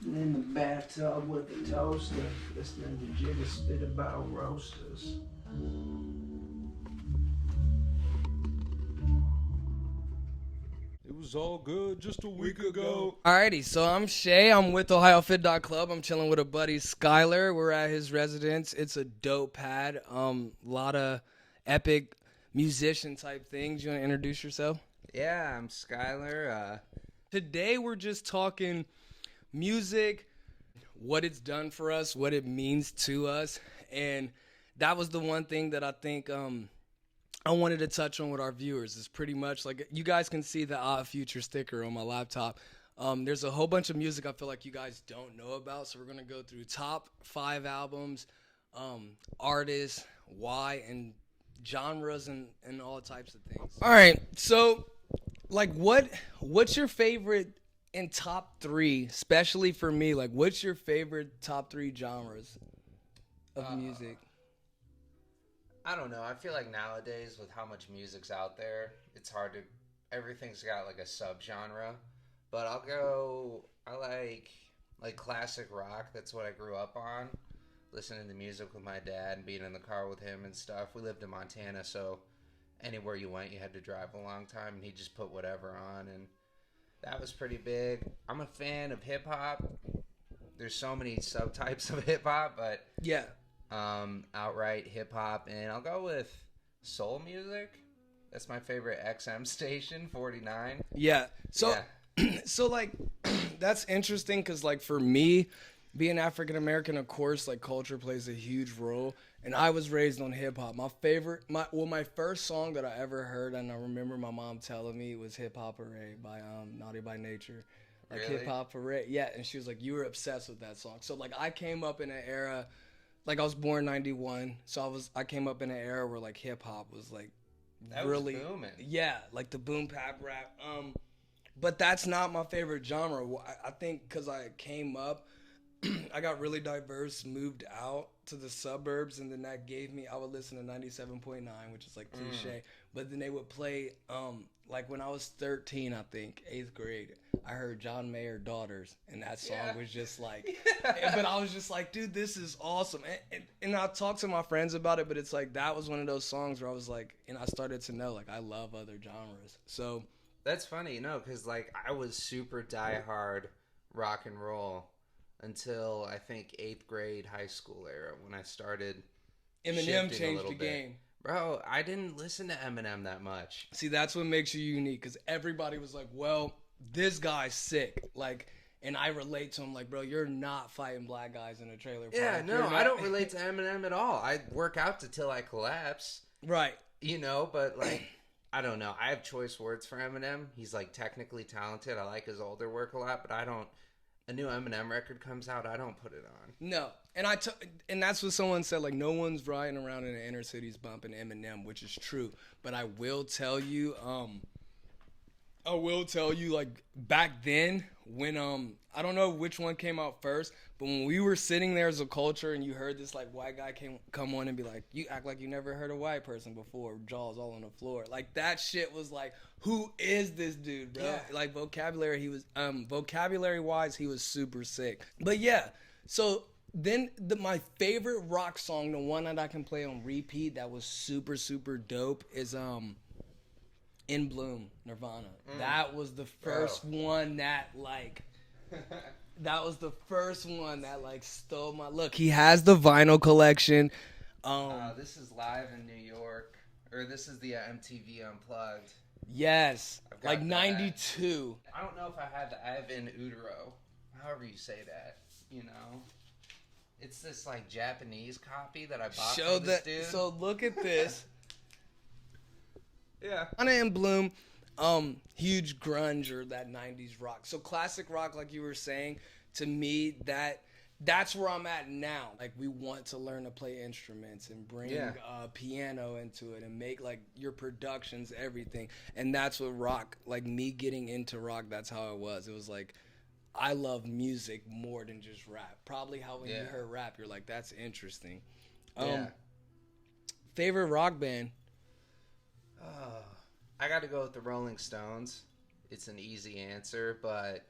In the bathtub with a toaster, listening to Jigga spit about roasters. It was all good just a week ago. Alrighty, so I'm Shay. I'm with OhioFit.club. I'm chilling with a buddy, Skylar. We're at his residence. It's a dope pad. Lot of epic musician type things. You want to introduce yourself? Yeah, I'm Skylar. Today we're just talking music, what it's done for us, what it means to us, and that was the one thing that I think I wanted to touch on with our viewers. Is pretty much like you guys can see the Odd Future sticker on my laptop. There's a whole bunch of music I feel like you guys don't know about, so we're gonna go through top 5 albums, artists, why, and genres, and all types of things. All right, so like what's your favorite in top 3, especially for me? Like, what's your favorite top 3 genres of music? I don't know. I feel like nowadays with how much music's out there, it's hard to. Everything's got like a subgenre, but I like classic rock. That's what I grew up on, listening to music with my dad and being in the car with him and stuff. We lived in Montana, so anywhere you went, you had to drive a long time, and he just put whatever on, and that was pretty big. I'm a fan of hip hop. There's so many subtypes of hip hop, but Yeah. outright hip hop, and I'll go with soul music. That's my favorite XM station, 49. Yeah. So Yeah. so like that's interesting because like for me, being African American, of course, like culture plays a huge role. And I was raised on hip hop. My first song that I ever heard, and I remember my mom telling me, was Hip Hop Hooray by Naughty by Nature. Like Really? Hip Hop Hooray. Yeah, and she was like, you were obsessed with that song. So like I came up in an era, like I was born 91, so I came up in an era where like hip hop was like That really was booming. Yeah, like the boom bap rap. But that's not my favorite genre. I think because I came up, I got really diverse, moved out to the suburbs, and then that gave me, I would listen to 97.9, which is like cliche, but then they would play, like when I was 13, I think, 8th grade, I heard John Mayer Daughters, and that song was just like, but I was just like, dude, this is awesome. And I talked to my friends about it, but it's like, that was one of those songs where I was like, and I started to know, like, I love other genres. So That's funny, because like I was super diehard rock and roll until I think 8th grade high school era when I started Eminem shifting a changed little the bit. game. Bro, I didn't listen to Eminem that much. See, that's what makes you unique, because everybody was like, well, this guy's sick. Like, and I relate to him like, bro, you're not fighting black guys in a trailer park. Yeah, no, You're not- I don't relate to Eminem at all. I work out till I collapse, Right. but like, I don't know. I have choice words for Eminem. He's like technically talented. I like his older work a lot, but I don't. A new Eminem record comes out, I don't put it on. No. And that's what someone said, like, no one's riding around in the inner cities bumping Eminem, which is true. But I will tell you, like, back then, when, I don't know which one came out first, but when we were sitting there as a culture and you heard this, like, white guy come on and be like, you act like you never heard a white person before, jaws all on the floor. Like, that shit was like, who is this dude, bro? Yeah. Like, vocabulary-wise, he was super sick. But, yeah, so then my favorite rock song, the one that I can play on repeat that was super, super dope is, In Bloom, Nirvana. That was the first one that like stole my look. He has the vinyl collection. This is live in New York, or this is the MTV Unplugged. Yes, I've got like that. 92. I don't know if I had the Ivan Utero, however you say that, It's this like Japanese copy that I bought Show from this that. dude. So look at this. yeah. Anna and Bloom, huge grunge or that 90s rock. So classic rock, like you were saying, to me, that's where I'm at now. Like, we want to learn to play instruments and bring piano into it and make, like, your productions, everything. And that's what rock, like, me getting into rock, that's how it was. It was like, I love music more than just rap. Probably how when you heard rap, you're like, that's interesting. Favorite rock band? I got to go with the Rolling Stones. It's an easy answer, but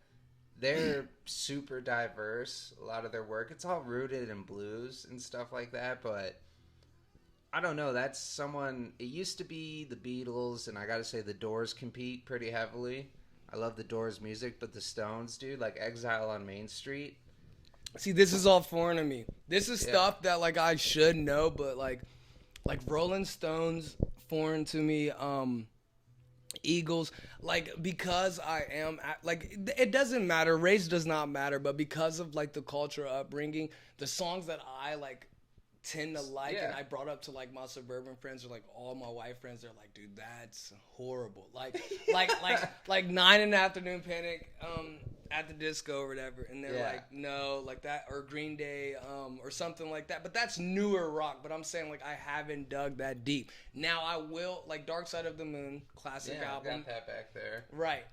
they're super diverse. A lot of their work, it's all rooted in blues and stuff like that, but I don't know. That's someone. It used to be the Beatles, and I gotta say the Doors compete pretty heavily. I love the Doors music, but the Stones, dude, like Exile on Main Street. See, this is all foreign to me. This is stuff that like I should know, but like Rolling Stones, foreign to me. Eagles, like, because I am like, it doesn't matter. Race does not matter, but because of like the cultural upbringing, the songs that I like tend to like, and I brought up to like my suburban friends or like all my white friends, they're like, dude, that's horrible. Like 9 in the Afternoon Panic at the disco or whatever, and they're like, no, like that, or Green Day or something like that. But that's newer rock. But I'm saying like I haven't dug that deep. Now I will, like Dark Side of the Moon, classic album. Got that back there. Right.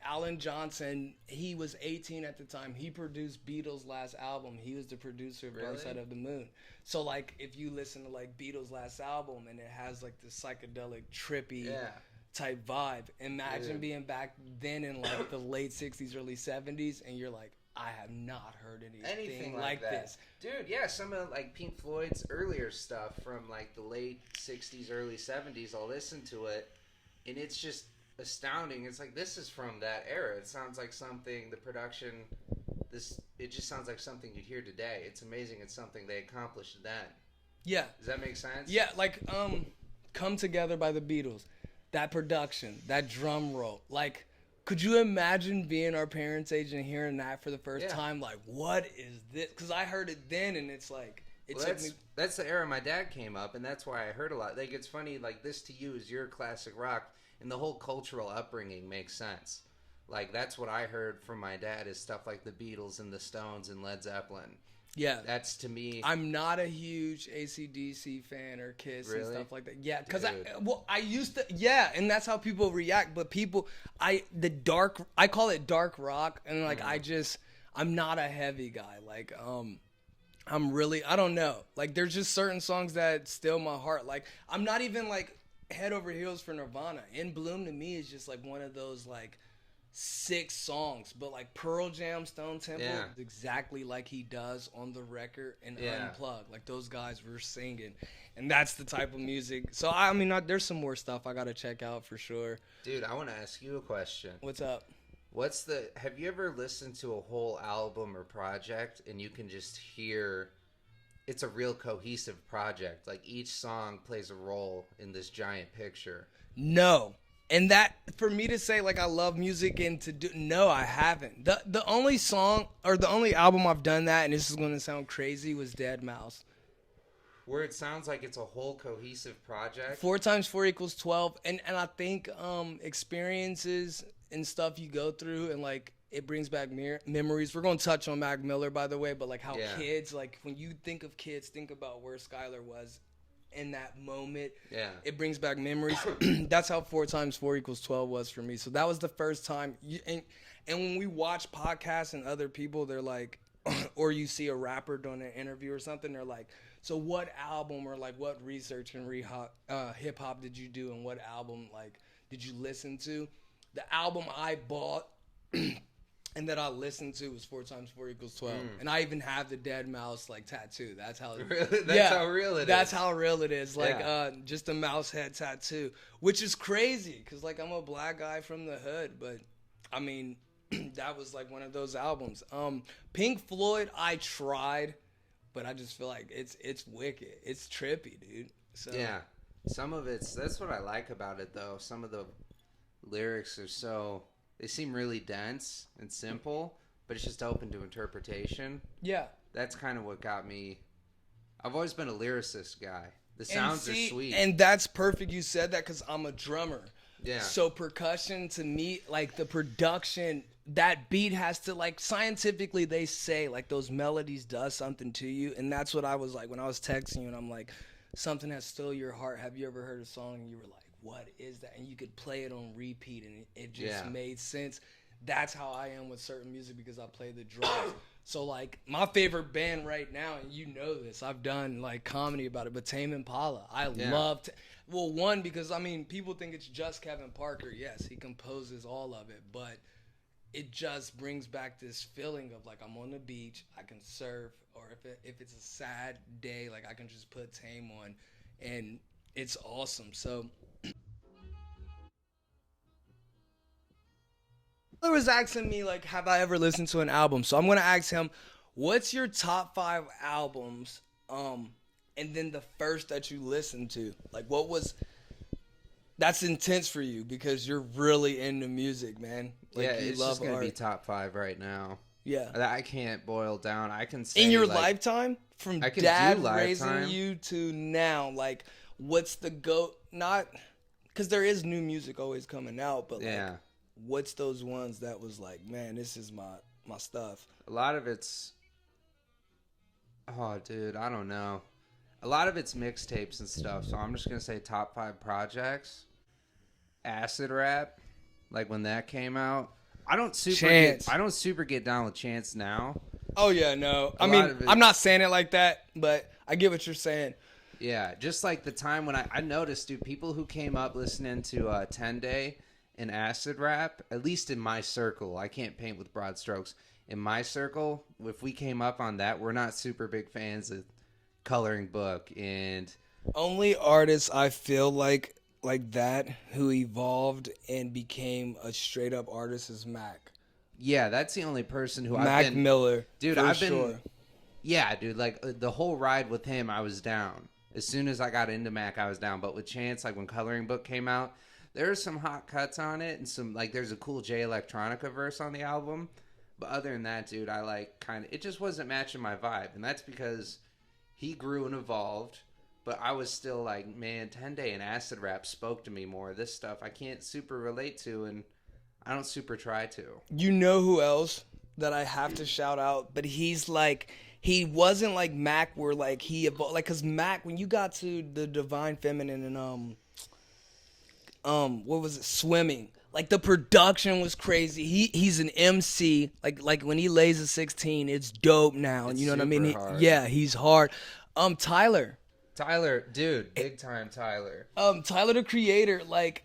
Alan Johnson, he was 18 at the time. He produced Beatles' last album. He was the producer of Dark Side of the Moon. So like if you listen to like Beatles' last album and it has like this psychedelic, trippy type vibe, imagine being back then in like the late 60s, early 70s, and you're like, I have not heard anything like this. Dude, some of like Pink Floyd's earlier stuff from like the late 60s, early 70s, I'll listen to it, and it's just astounding. It's like, this is from that era. It sounds like something, the production, it just sounds like something you'd hear today. It's amazing. It's something they accomplished then. Yeah. Does that make sense? Yeah, like Come Together by the Beatles. That production, that drum roll. Like, could you imagine being our parents' age and hearing that for the first time? Like, what is this? Because I heard it then, and it's like, that's the era my dad came up, and that's why I heard a lot. Like, it's funny, like, this to you is your classic rock, and the whole cultural upbringing makes sense. Like, that's what I heard from my dad, is stuff like the Beatles and the Stones and Led Zeppelin. Yeah. That's, to me... I'm not a huge AC/DC fan or Kiss and stuff like that. Yeah, because I used to... Yeah, and that's how people react. But people... I call it dark rock. And, like, I'm not a heavy guy. Like, I'm really... I don't know. Like, there's just certain songs that still my heart. Like, I'm not even, like, head over heels for Nirvana. In Bloom, to me, is just, like, one of those, like... 6 songs, but like Pearl Jam, Stone Temple, exactly like he does on the record and Unplugged. Like those guys were singing, and that's the type of music. So I mean, there's some more stuff I gotta check out for sure. Dude, I want to ask you a question. What's up? Have you ever listened to a whole album or project and you can just hear it's a real cohesive project? Like each song plays a role in this giant picture. No. And that, for me to say, like, I love music and to do, no, I haven't. The only song, or the only album I've done that, and this is going to sound crazy, was Dead Mouse. Where it sounds like it's a whole cohesive project. 4 times 4 equals 12. And I think experiences and stuff you go through, and, like, it brings back memories. We're going to touch on Mac Miller, by the way, but, like, how kids, like, when you think of kids, think about where Skylar was in that moment. It brings back memories. That's how 4 times 4 equals 12 was for me. So that was the first time. And when we watch podcasts and other people, they're like, or you see a rapper doing an interview or something, they're like, so what album or like what research in hip hop did you do, and what album like did you listen to? The album I bought and that I listened to was 4 times 4 equals 12. And I even have the Dead Mouse like tattoo. That's how how real it is. That's how real it is. Like just a mouse head tattoo, which is crazy because like I'm a black guy from the hood, but I mean that was like one of those albums. Pink Floyd, I tried, but I just feel like it's wicked. It's trippy, dude. So some of that's what I like about it though. Some of the lyrics are they seem really dense and simple, but it's just open to interpretation. Yeah. That's kind of what got me. I've always been a lyricist guy. The sounds are sweet. And that's perfect you said that because I'm a drummer. Yeah. So percussion to me, like the production, that beat has to, like, scientifically they say, like, those melodies does something to you. And that's what I was like when I was texting you and I'm like, something has stole your heart. Have you ever heard a song and you were like, what is that? And you could play it on repeat and it just made sense. That's how I am with certain music because I play the drums. So like my favorite band right now, and you know this, I've done like comedy about it, but Tame Impala. I love one, because I mean people think it's just Kevin Parker. Yes, he composes all of it, but it just brings back this feeling of like I'm on the beach, I can surf, or if it's a sad day, like I can just put Tame on, and it's awesome. So Tyler was asking me like, have I ever listened to an album? So I'm gonna ask him, what's your top 5 albums? And then the first that you listened to, like what was that's intense for you because you're really into music, man. Like, yeah, you it's love just gonna art. be top 5 right now. Yeah. I can't boil down. I can say In your like, lifetime, from I could dad do raising Lifetime. you to now, like what's the go? Not because there is new music always coming out, but Yeah. like what's those ones that was like, man, this is my stuff. A lot of it's, oh, dude, I don't know. A lot of it's mixtapes and stuff. So I'm just gonna say top 5 projects. Acid Rap, like when that came out. I don't super get down with Chance now. Oh yeah, no. I lot mean, of it- I'm not saying it like that, but I get what you're saying. Yeah, just like the time when I noticed, dude, people who came up listening to 10 Day and Acid Rap, at least in my circle, I can't paint with broad strokes. In my circle, if we came up on that, we're not super big fans of Coloring Book and Only artists I feel like that who evolved and became a straight up artist is Mac. yeah, that's the only person who Mac I've been, Miller. dude. for I've been, sure. yeah, dude. Like the whole ride with him, I was down. As soon as I got into Mac, I was down. But with Chance, like when Coloring Book came out, there are some hot cuts on it, and some like there's a cool J Electronica verse on the album. But other than that, dude, I like kind of it just wasn't matching my vibe, and that's because he grew and evolved. But I was still like, man, 10 Day and Acid Rap spoke to me more. This stuff I can't super relate to, and I don't super try to. You know who else that I have to shout out? But he's like, he wasn't like Mac, where like he evolved. Like, cause Mac, when you got to the Divine Feminine and what was it, Swimming? Like the production was crazy. He's an MC. Like when he lays a 16, it's dope now. And you know what I mean? super hard. Yeah, he's hard. Tyler, dude, big time Tyler. Tyler the Creator, like,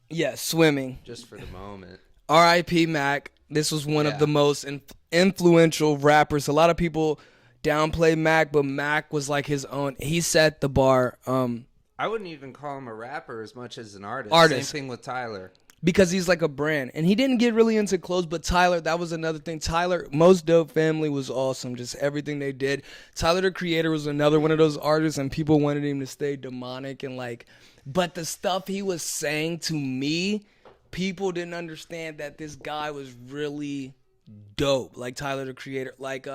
yeah, Swimming. Just for the moment. R.I.P. Mac. This was one of the most influential rappers. A lot of people downplay Mac, but Mac was like his own. He set the bar. I wouldn't even call him a rapper as much as an artist. Artist. Same thing with Tyler. Because he's like a brand. And he didn't get really into clothes, but Tyler, that was another thing. Tyler, Most Dope Family was awesome. Just everything they did. Tyler, the Creator, was another one of those artists, and people wanted him to stay demonic and like, but the stuff he was saying to me, people didn't understand that this guy was really dope. Like Tyler, the Creator, like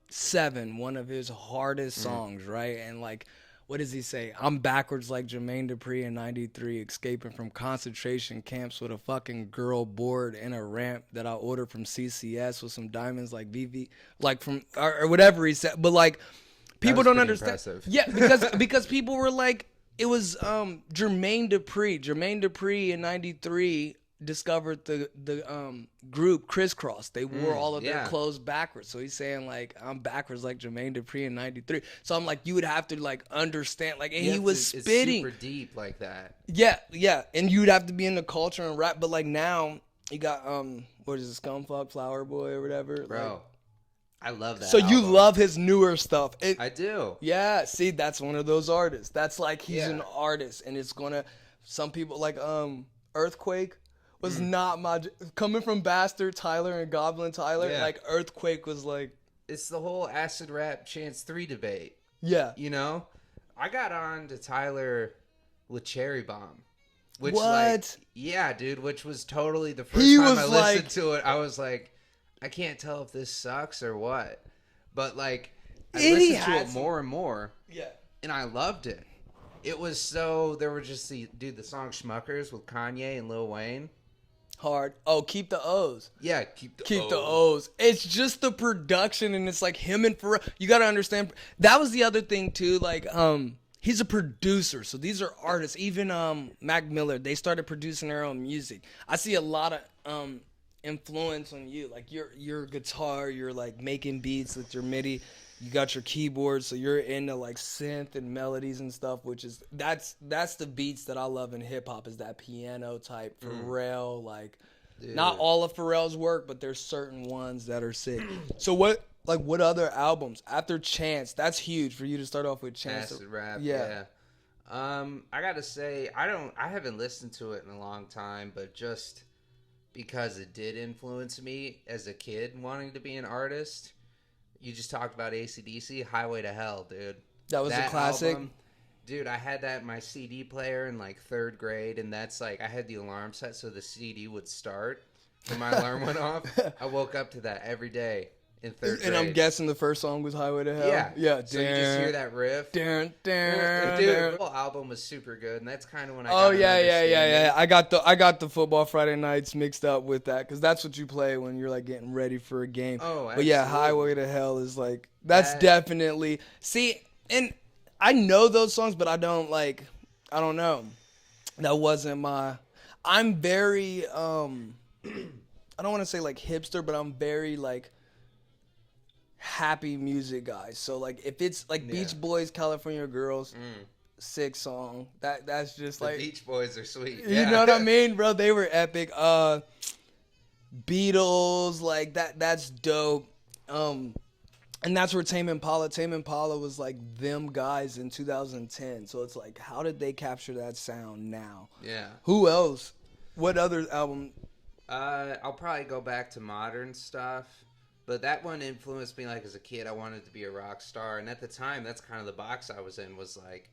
7, one of his hardest songs, right? And like, what does he say? I'm backwards like Jermaine Dupri in 93, escaping from concentration camps with a fucking girl board and a ramp that I ordered from CCS with some diamonds like VV, like from, or whatever he said. But like, people was don't pretty understand. impressive. Yeah, because people were like, it was Jermaine Dupri. Jermaine Dupri in 93 discovered the group Crisscross. They wore all of their clothes backwards. So he's saying like, I'm backwards like Jermaine Dupri in 93. So I'm like, you would have to like understand, like, and he was spitting. It's super deep like that. Yeah. And you'd have to be in the culture and rap. But like now you got what is it, Scumfuck Flower Boy or whatever? Bro, like, I love that so you album. love his newer stuff. I do. Yeah, see, that's one of those artists. That's like, he's an Yeah. artist, and it's gonna, some people like Earthquake was not my, coming from Bastard Tyler and Goblin Tyler, Yeah. like Earthquake was like, It's the whole Acid Rap Chance 3 debate. yeah. You know? I got on to Tyler with Cherry Bomb. Which, What? like, yeah, dude, which was totally the first He time was I like- listened to it. I was like, I can't tell if this sucks or what. But, like, I And he listened to had it some- more and more, Yeah. and I loved it. It was so, there were just the song Schmuckers with Kanye and Lil Wayne. Hard. Oh, Keep the O's. Yeah, keep the O's. It's just the production, and it's like him and Pharrell. You got to understand, that was the other thing too, like, he's a producer, so these are artists. Even Mac Miller, they started producing their own music. I see a lot of influence on you, like your guitar, you're like making beats with your MIDI, you got your keyboard, so you're into like synth and melodies and stuff, which is that's the beats that I love in hip hop, is that piano type Pharrell, like Dude. Not all of Pharrell's work, but there's certain ones that are sick. So what other albums after Chance? That's huge for you to start off with Chance. Acid Rap, yeah. I gotta say, I haven't listened to it in a long time, but just because it did influence me as a kid wanting to be an artist. You just talked about AC/DC, Highway to Hell, dude. That was a classic. Album, dude, I had that in my CD player in like 3rd grade, and that's like, I had the alarm set so the CD would start when my alarm went off. I woke up to that every day. In 3rd grade. And I'm guessing the first song was Highway to Hell. Yeah. So you just hear that riff. Dude, the whole album was super good, and that's kind of when I got yeah. I got the Football Friday Nights mixed up with that, because that's what you play when you're like getting ready for a game. Oh, absolutely. But yeah, Highway to Hell is like, that's definitely, see, and I know those songs, but I don't know. That wasn't I'm very, I don't want to say like hipster, but I'm very like, happy music guys. So like if it's like Beach Boys, California Girls, sick song. That's just the like Beach Boys are sweet. You know what I mean, bro? They were epic. Beatles, like that's dope. And that's where Tame Impala was like them guys in 2010. So it's like, how did they capture that sound now? Yeah. Who else? What other album? I'll probably go back to modern stuff. But that one influenced me, like, as a kid. I wanted to be a rock star. And at the time, that's kind of the box I was in, was, like,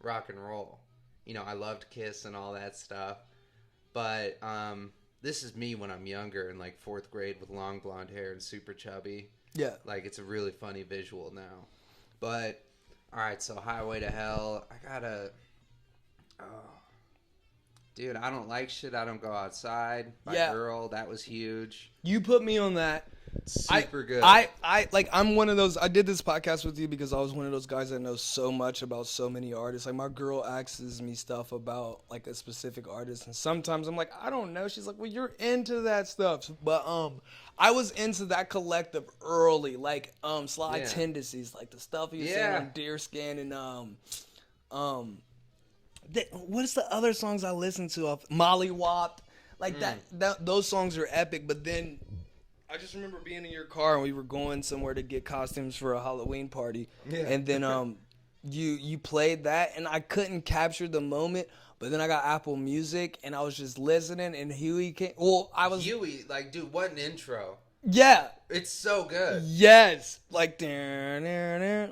rock and roll. You know, I loved Kiss and all that stuff. But this is me when I'm younger in, like, 4th grade with long blonde hair and super chubby. Yeah. Like, it's a really funny visual now. But, all right, so Highway to Hell. I gotta... Dude, I Don't Like Shit, I Don't Go Outside by Earl. That was huge. You put me on that. Super good. I'm one of those. I did this podcast with you because I was one of those guys that knows so much about so many artists. Like, my girl asks me stuff about like a specific artist, and sometimes I'm like, I don't know. She's like, well, you're into that stuff. But I was into that collective early, like Sly Tendencies, like the stuff he was saying on Deerskin, and what is the other songs I listened to? Molly Wop, like that. Those songs are epic. But then I just remember being in your car and we were going somewhere to get costumes for a Halloween party, and then you played that, and I couldn't capture the moment. But then I got Apple Music, and I was just listening, and Huey came. Well, Huey, like, dude, what an intro! Yeah, it's so good. Yes, like that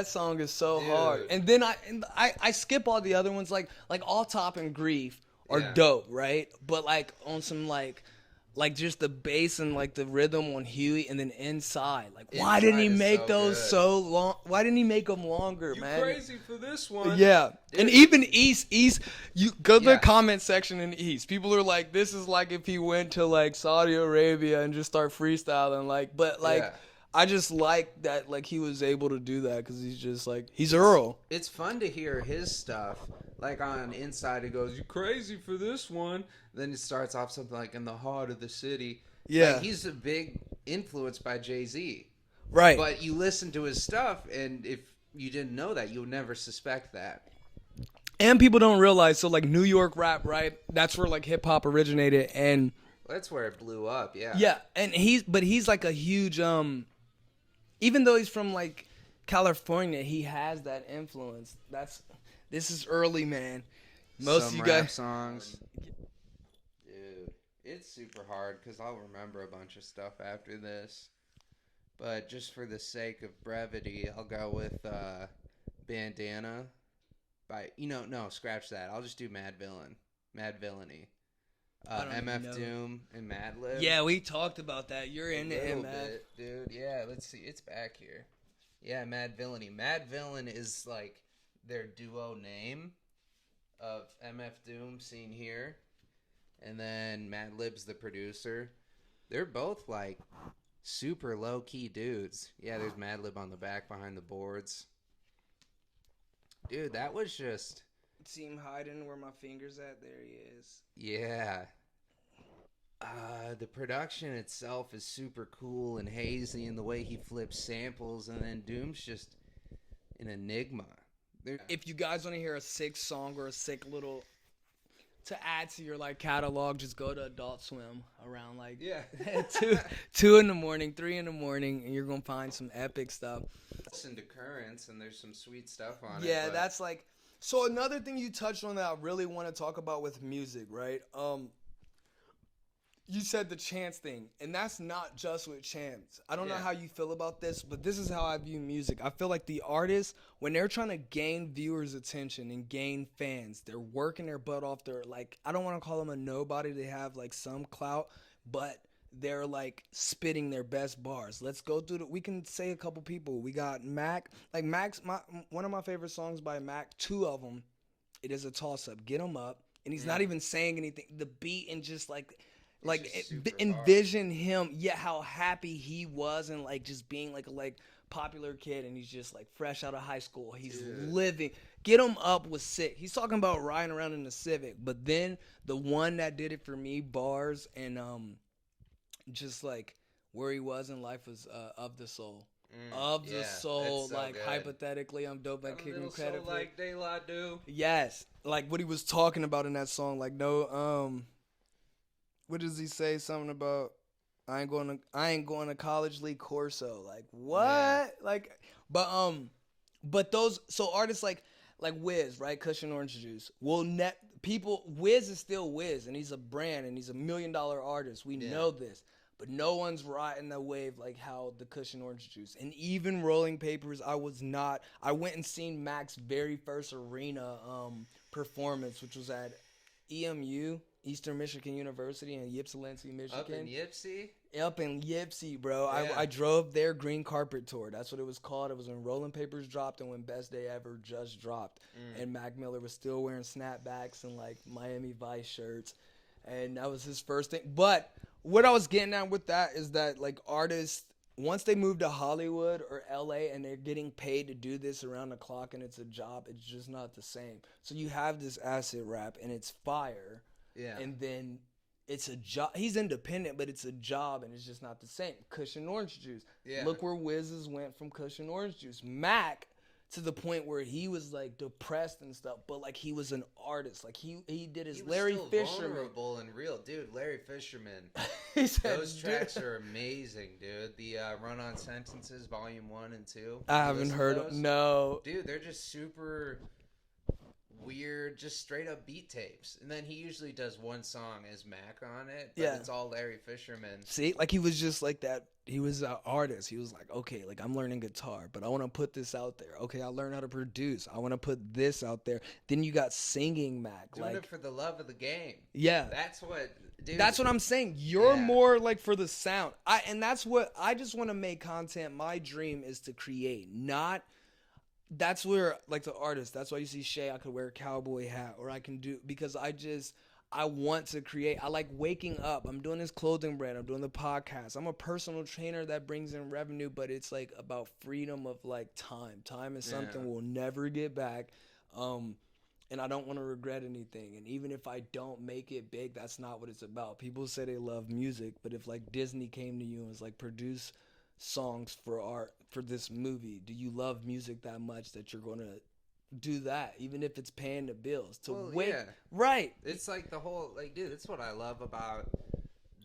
song is so hard. And then I skip all the other ones, like All Top and Grief are dope, right? But like on some like just the bass and like the rhythm on Huey, and then Inside. Like, why didn't he make those so long? Why didn't he make them longer, man? Crazy for this one. Yeah. Dude. And even East, you go to the comment section in East. People are like, this is like if he went to like Saudi Arabia and just start freestyling. Like, but like, I just like that, like, he was able to do that because he's just like, he's Earl. It's fun to hear his stuff. Like on Inside, he goes, "You crazy for this one." Then it starts off something like "In the Heart of the City." Yeah, like, he's a big influence by Jay-Z. Right. But you listen to his stuff, and if you didn't know that, you would never suspect that. And people don't realize, so like New York rap, right? That's where like hip hop originated, and that's where it blew up. Yeah. Yeah, and he's like a huge even though he's from like California, he has that influence. This is early, man. Most of you guys songs. Dude, it's super hard because I'll remember a bunch of stuff after this. But just for the sake of brevity, I'll go with Bandana by, no, scratch that. I'll just do Mad Villainy. MF Doom and Madlib. Yeah, we talked about that. You're into MF. Bit, dude. Yeah, let's see. It's back here. Yeah, Mad Villainy. Mad Villain is like their duo name of MF Doom, seen here. And then Madlib's the producer. They're both like super low-key dudes. Yeah, there's Madlib on the back behind the boards. Dude, that was just... See him hiding where my finger's at? There he is. Yeah. The production itself is super cool and hazy, and the way he flips samples, and then Doom's just an enigma. If you guys want to hear a sick song or a sick little to add to your like catalog, just go to Adult Swim around like Yeah. 2 in the morning, 3 in the morning, and you're gonna find some epic stuff. Listen to Currents, and there's some sweet stuff on it. Yeah, but that's like. So another thing you touched on that I really want to talk about with music, right? You said the Chance thing, and that's not just with Chance. I don't know how you feel about this, but this is how I view music. I feel like the artists, when they're trying to gain viewers' attention and gain fans, they're working their butt off. They're like, I don't want to call them a nobody. They have like some clout, but they're like spitting their best bars. Let's go through we can say a couple people. We got Mac. Like Mac's one of my favorite songs by Mac. 2 of them, it is a toss-up. Get 'em up, and he's not even saying anything. The beat and just like envision him, how happy he was, and like just being like a popular kid, and he's just like fresh out of high school. He's living. Get 'em up was sick. He's talking about riding around in the Civic, but then the one that did it for me, bars and just like where he was in life was Of the Soul. Of the Soul, so like good. Hypothetically, I'm dope at kicking credit for like De La do. Yes, like what he was talking about in that song, like what does he say? Something about I ain't going to college league Corso. Like what? Yeah. Like, but those artists like Wiz, right? Cushion Orange Juice. Wiz is still Wiz, and he's a brand, and he's $1 million artist. We know this, but no one's riding the wave like how the Cushion Orange Juice. And even Rolling Papers, I went and seen Mac's very first arena performance, which was at EMU. Eastern Michigan University in Ypsilanti, Michigan. Up in Ypsi? Up in Ypsi, bro. Yeah. I drove their green carpet tour. That's what it was called. It was when Rolling Papers dropped and when Best Day Ever just dropped. And Mac Miller was still wearing snapbacks and like Miami Vice shirts. And that was his first thing. But what I was getting at with that is that like artists, once they move to Hollywood or LA and they're getting paid to do this around the clock and it's a job, it's just not the same. So you have this acid rap and it's fire. Yeah. And then it's a job. He's independent, but it's a job, and it's just not the same. Cushion Orange Juice. Yeah. Look where Wiz's went from Cushion Orange Juice. Mac, to the point where he was like depressed and stuff, but like he was an artist. Like he did his Larry Fisherman. Vulnerable and real, dude. Larry Fisherman. Those tracks are amazing, dude. The Run On Sentences, Volume 1 and 2. I haven't heard of. No, dude. They're just super weird, just straight up beat tapes, and then he usually does one song as Mac on it, but it's all Larry Fisherman. See, like he was just like that. He was an artist. He was like, okay, like I'm learning guitar, but I want to put this out there. Okay, I learned how to produce. I want to put this out there. Then you got singing Mac, doing it for the love of the game. Yeah, that's what. Dude, that's what I'm saying. You're more like for the sound. And that's what I just want to make content. My dream is to create, not. That's where, like, the artist, that's why you see Shay, I could wear a cowboy hat, or I can do, because I want to create. I like waking up. I'm doing this clothing brand. I'm doing the podcast. I'm a personal trainer that brings in revenue, but it's, like, about freedom of, like, time. Time is something we'll never get back, and I don't want to regret anything. And even if I don't make it big, that's not what it's about. People say they love music, but if, like, Disney came to you and was like, produce songs for this movie, do you love music that much that you're gonna do that, even if it's paying the bills right? It's like the whole, like, dude, that's what I love about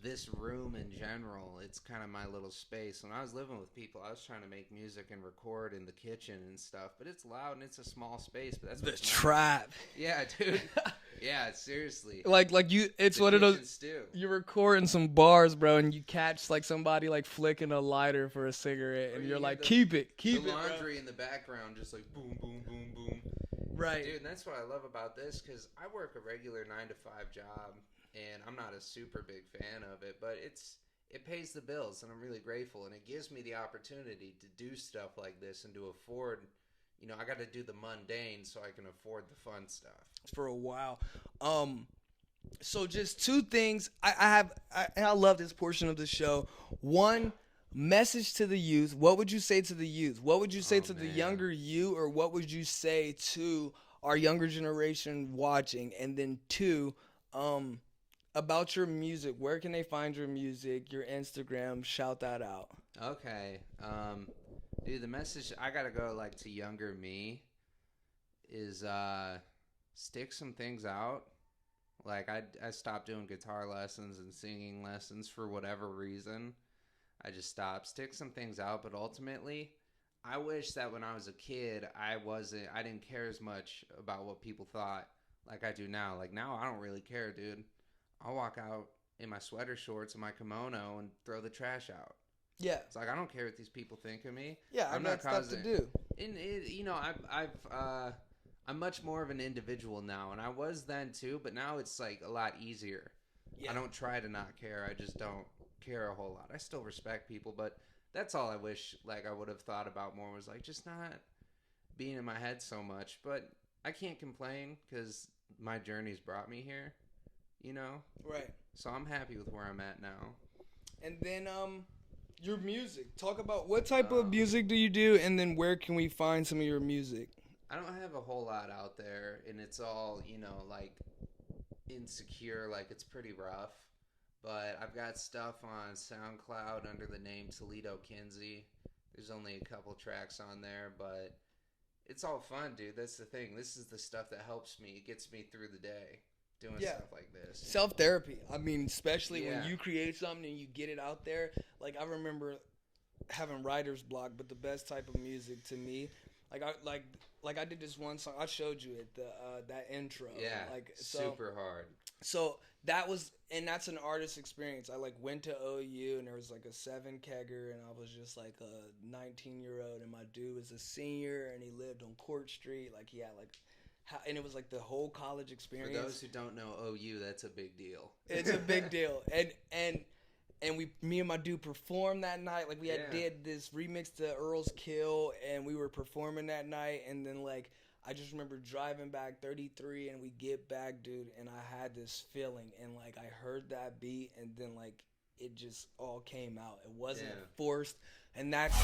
this room in general. It's kind of my little space. When I was living with people, I was trying to make music and record in the kitchen and stuff, but it's loud and it's a small space, but that's the trap. Yeah, dude. Yeah, seriously. Like you, it's what it is. You're recording some bars, bro, and you catch like somebody like flicking a lighter for a cigarette, and you're like, keep it. The laundry in the background, just like boom, boom, boom, boom. Right, dude. And that's what I love about this, because I work a regular 9-to-5 job, and I'm not a super big fan of it, but it pays the bills, and I'm really grateful, and it gives me the opportunity to do stuff like this and to afford. You know, I got to do the mundane so I can afford the fun stuff. For a while. So just 2 things. I love this portion of the show. 1, message to the youth. What would you say to the youth? What would you say to the younger you, or what would you say to our younger generation watching? And then 2, about your music. Where can they find your music, your Instagram? Shout that out. Okay. Dude, the message I gotta go like to younger me is stick some things out. Like, I stopped doing guitar lessons and singing lessons for whatever reason. I just stopped. Stick some things out, but ultimately, I wish that when I was a kid, I didn't care as much about what people thought like I do now. Like, now I don't really care, dude. I'll walk out in my sweater shorts and my kimono and throw the trash out. Yeah. It's like, I don't care what these people think of me. Yeah, I'm not stuff to do. And you know, I'm much more of an individual now, and I was then too, but now it's like a lot easier. Yeah. I don't try to not care. I just don't care a whole lot. I still respect people, but that's all I wish like I would have thought about more, was like just not being in my head so much. But I can't complain because my journey's brought me here, you know? Right. So I'm happy with where I'm at now. And then your music. Talk about what type of music do you do, and then where can we find some of your music? I don't have a whole lot out there, and it's all, you know, like insecure, like it's pretty rough. But I've got stuff on SoundCloud under the name Toledo Kinsey. There's only a couple tracks on there, but it's all fun, dude. That's the thing. This is the stuff that helps me. It gets me through the day, doing stuff like this. Self-therapy. I mean, especially when you create something and you get it out there. Like, I remember having writer's block, but the best type of music to me, like I did this one song. I showed you it, that intro. Yeah, super hard. So that's an artist experience. I like went to OU and there was like a 7-kegger and I was just like a 19-year-old and my dude was a senior and he lived on Court Street. Like he had and it was like the whole college experience. For those who don't know OU, that's a big deal. It's a big deal. And me and my dude performed that night. Like we did this remix to Earl's Kill and we were performing that night, and then like I just remember driving back 33 and we get back, dude, and I had this feeling and like I heard that beat and then like it just all came out. It wasn't forced, and that's